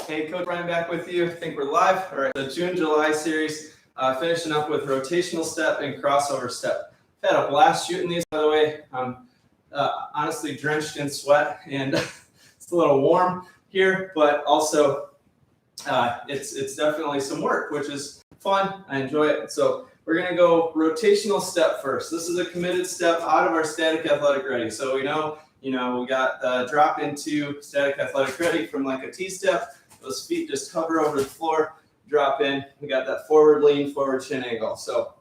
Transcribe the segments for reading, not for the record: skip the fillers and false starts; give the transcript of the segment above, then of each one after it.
Hey, Coach Brian back with you. I think we're live. All right, the June-July series, finishing up with rotational step and crossover step. I've had a blast shooting these, by the way. I'm honestly drenched in sweat, and it's a little warm here, but also it's definitely some work, which is fun. I enjoy it. So we're going to go rotational step first. This is a committed step out of our static athletic ready. So we know, we got the drop into static athletic ready from like a T-step. Those feet just hover over the floor, drop in. We got that forward lean, forward chin angle. So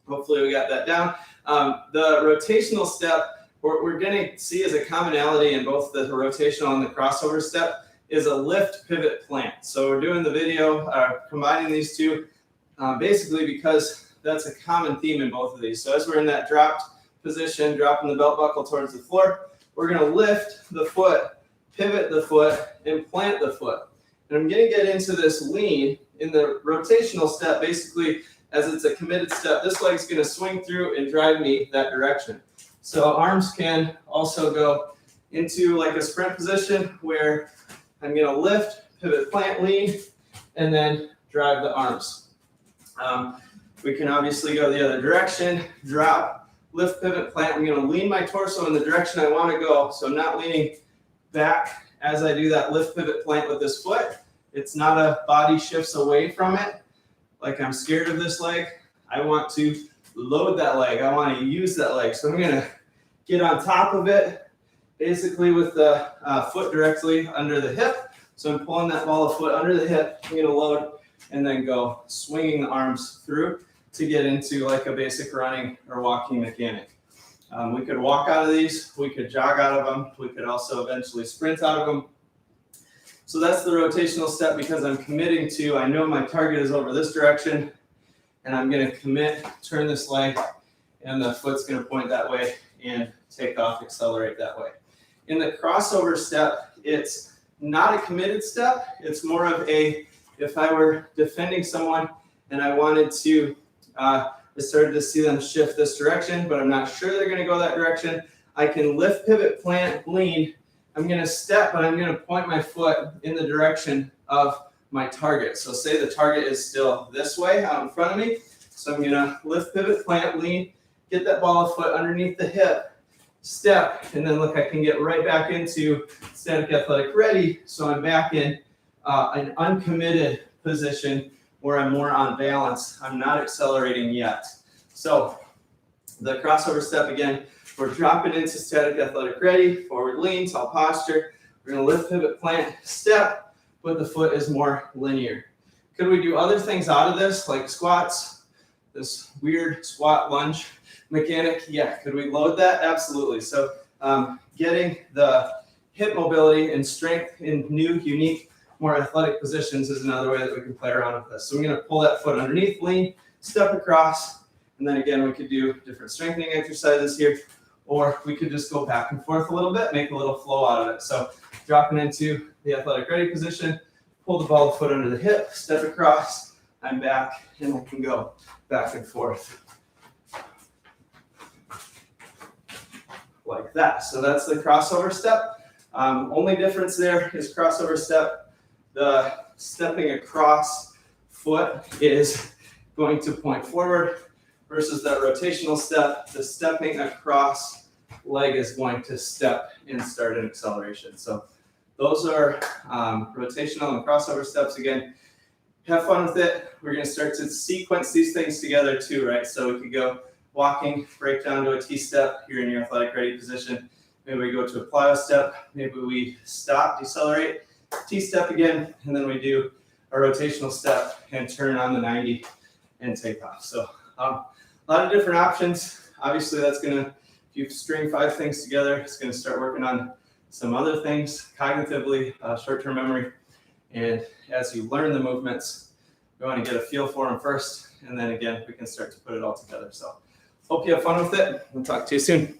hopefully we got that down. The rotational step, we're going to see as a commonality in both the rotational and the crossover step is a lift pivot plant. So we're doing the video, combining these two, basically because that's a common theme in both of these. So as we're in that dropped position, dropping the belt buckle towards the floor, we're going to lift the foot, pivot the foot, and plant the foot. And I'm going to get into this lean in the rotational step. Basically, as it's a committed step, this leg's going to swing through and drive me that direction. So arms can also go into like a sprint position where I'm going to lift, pivot, plant, lean, and then drive the arms. We can obviously go the other direction, drop, lift, pivot, plant. I'm going to lean my torso in the direction I want to go. So I'm not leaning back as I do that lift, pivot, plant with this foot. It's not a body shifts away from it. Like I'm scared of this leg. I want to load that leg. I want to use that leg. So I'm going to get on top of it, basically with the foot directly under the hip. So I'm pulling that ball of foot under the hip. I'm going to load and then go swinging the arms through to get into like a basic running or walking mechanic. We could walk out of these, we could jog out of them, we could also eventually sprint out of them. So that's the rotational step because I'm committing to, I know my target is over this direction, and I'm going to commit, turn this leg, and the foot's going to point that way and take off, accelerate that way. In the crossover step, it's not a committed step. It's more of a, if I were defending someone and I wanted to, I started to see them shift this direction, but I'm not sure they're going to go that direction. I can lift, pivot, plant, lean. I'm going to step, but I'm going to point my foot in the direction of my target. So say the target is still this way out in front of me. So I'm going to lift, pivot, plant, lean, get that ball of foot underneath the hip, step, and then look, I can get right back into static athletic ready. So I'm back in an uncommitted position where I'm more on balance. I'm not accelerating yet. So the crossover step, again, we're dropping into static athletic ready, forward lean, tall posture. We're going to lift, pivot, plant, step, but the foot is more linear. Could we do other things out of this, like squats, this weird squat lunge mechanic? Yeah. Could we load that? Absolutely. So getting the hip mobility and strength in new, unique, more athletic positions is another way that we can play around with this. So I'm going to pull that foot underneath, lean, step across, and then again, we could do different strengthening exercises here, or we could just go back and forth a little bit, make a little flow out of it. So dropping into the athletic ready position, pull the ball of foot under the hip, step across, I'm back, and I can go back and forth like that. So that's the crossover step. Only difference there is crossover step. The stepping across foot is going to point forward versus that rotational step. The stepping across leg is going to step and start an acceleration. So those are rotational and crossover steps. Again, have fun with it. We're going to start to sequence these things together too, right? So we could go walking, break down to a T-step here in your athletic ready position. Maybe we go to a plyo step. Maybe we stop, decelerate, T-step again, and then we do a rotational step and turn on the 90 and take off. So a lot of different options. Obviously, that's going to, if you string 5 things together, it's going to start working on some other things cognitively, short-term memory. And as you learn the movements, we want to get a feel for them first, and then again, we can start to put it all together. So hope you have fun with it. We'll talk to you soon.